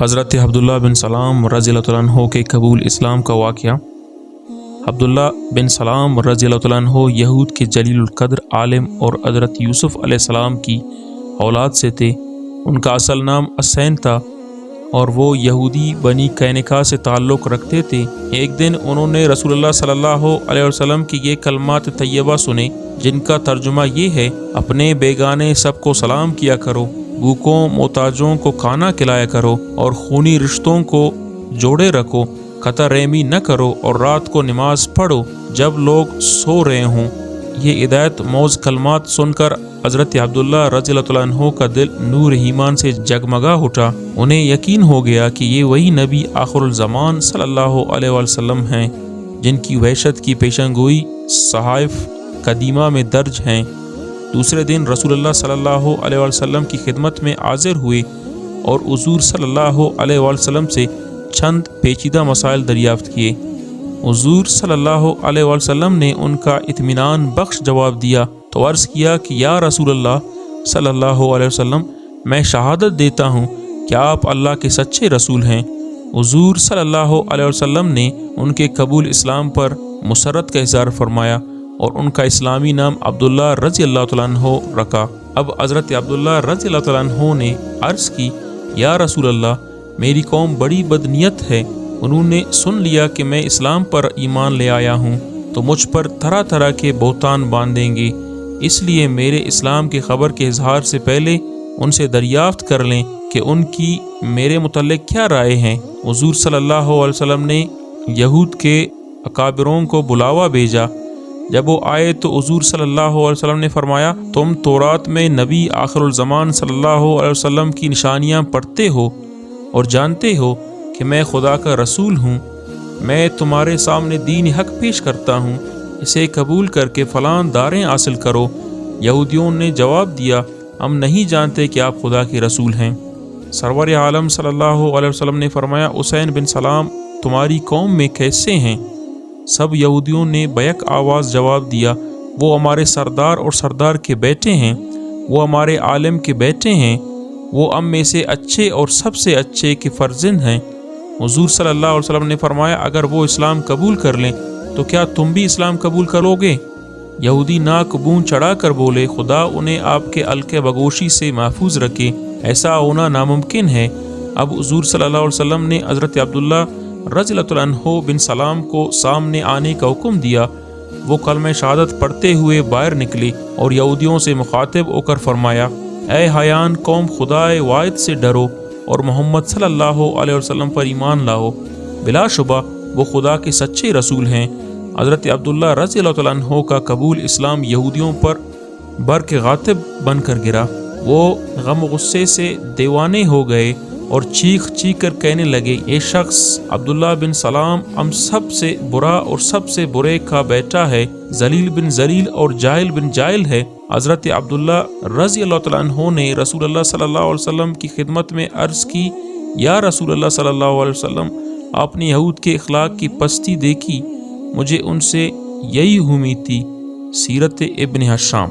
حضرت عبداللہ بن سلام رضی اللہ تعالیٰ عنہ کے قبول اسلام کا واقعہ۔ عبداللہ بن سلام رضی اللہ تعالیٰ عنہ یہود کے جلیل القدر عالم اور حضرت یوسف علیہ السلام کی اولاد سے تھے۔ ان کا اصل نام حسین تھا اور وہ یہودی بنی قینقاع سے تعلق رکھتے تھے۔ ایک دن انہوں نے رسول اللہ صلی اللہ علیہ وسلم کی یہ کلمات طیبہ سنے، جن کا ترجمہ یہ ہے: اپنے بیگانے سب کو سلام کیا کرو، بھوکوں محتاجوں کو کھانا کھلایا کرو اور خونی رشتوں کو جوڑے رکھو، قطع رحمی نہ کرو اور رات کو نماز پڑھو جب لوگ سو رہے ہوں۔ یہ ہدایت موز کلمات سن کر حضرت عبداللہ رضی اللہ عنہ کا دل نور ایمان سے جگمگا اٹھا۔ انہیں یقین ہو گیا کہ یہ وہی نبی آخر الزمان صلی اللہ علیہ وسلم ہیں جن کی وحشت کی پیشن گوئی صحائف قدیمہ میں درج ہیں۔ دوسرے دن رسول اللہ صلی اللہ علیہ وسلم کی خدمت میں حاضر ہوئے اور حضور صلی اللہ علیہ وسلم سے چند پیچیدہ مسائل دریافت کیے۔ حضور صلی اللہ علیہ وسلم نے ان کا اطمینان بخش جواب دیا تو عرض کیا کہ یا رسول اللہ صلی اللہ علیہ وسلم، میں شہادت دیتا ہوں کہ آپ اللہ کے سچے رسول ہیں۔ حضور صلی اللہ علیہ وسلم نے ان کے قبول اسلام پر مسرت کا اظہار فرمایا اور ان کا اسلامی نام عبداللہ رضی اللہ تعالیٰ عنہ رکھا۔ اب حضرت عبداللہ رضی اللہ تعالیٰ عنہ نے عرض کی، یا رسول اللہ، میری قوم بڑی بدنیت ہے، انہوں نے سن لیا کہ میں اسلام پر ایمان لے آیا ہوں تو مجھ پر طرح طرح کے بہتان باندھیں گے، اس لیے میرے اسلام کی خبر کے اظہار سے پہلے ان سے دریافت کر لیں کہ ان کی میرے متعلق کیا رائے ہیں۔ حضور صلی اللہ علیہ وسلم نے یہود کے اکابروں کو بلاوا بھیجا۔ جب وہ آئے تو حضور صلی اللہ علیہ وسلم نے فرمایا، تم تورات میں نبی آخر الزمان صلی اللہ علیہ وسلم کی نشانیاں پڑھتے ہو اور جانتے ہو کہ میں خدا کا رسول ہوں۔ میں تمہارے سامنے دین حق پیش کرتا ہوں، اسے قبول کر کے فلاں داریں حاصل کرو۔ یہودیوں نے جواب دیا، ہم نہیں جانتے کہ آپ خدا کے رسول ہیں۔ سرور عالم صلی اللہ علیہ وسلم نے فرمایا، حسین بن سلام تمہاری قوم میں کیسے ہیں؟ سب یہودیوں نے بیک آواز جواب دیا، وہ ہمارے سردار اور سردار کے بیٹے ہیں، وہ ہمارے عالم کے بیٹے ہیں، وہ ہم میں سے اچھے اور سب سے اچھے کے فرزند ہیں۔ حضور صلی اللہ علیہ وسلم نے فرمایا، اگر وہ اسلام قبول کر لیں تو کیا تم بھی اسلام قبول کرو گے؟ یہودی ناک بون چڑھا کر بولے، خدا انہیں آپ کے القے بگوشی سے محفوظ رکھے، ایسا ہونا ناممکن ہے۔ اب حضور صلی اللہ علیہ وسلم نے حضرت عبداللہ رضی اللہ عنہ بن سلام کو سامنے آنے کا حکم دیا۔ وہ کلمہ شہادت پڑھتے ہوئے باہر نکلے اور یہودیوں سے مخاطب ہو کر فرمایا، اے حیان قوم، خدائے واحد سے ڈرو اور محمد صلی اللہ علیہ وسلم پر ایمان لاؤ، بلا شبہ وہ خدا کے سچے رسول ہیں۔ حضرت عبداللہ رضی اللہ عنہ کا قبول اسلام یہودیوں پر برق غاطب بن کر گرا۔ وہ غم و غصے سے دیوانے ہو گئے اور چیخ چیخ کر کہنے لگے، یہ شخص عبداللہ بن سلام ہم سب سے برا اور سب سے برے کا بیٹا ہے، ذلیل بن ذلیل اور جاہل بن جاہل ہے۔ حضرت عبداللہ رضی اللہ عنہ نے رسول اللہ صلی اللہ علیہ وسلم کی خدمت میں عرض کی، یا رسول اللہ صلی اللہ علیہ وسلم، آپ نے یہود کے اخلاق کی پستی دیکھی، مجھے ان سے یہی امید تھی۔ سیرت ابن ہشام۔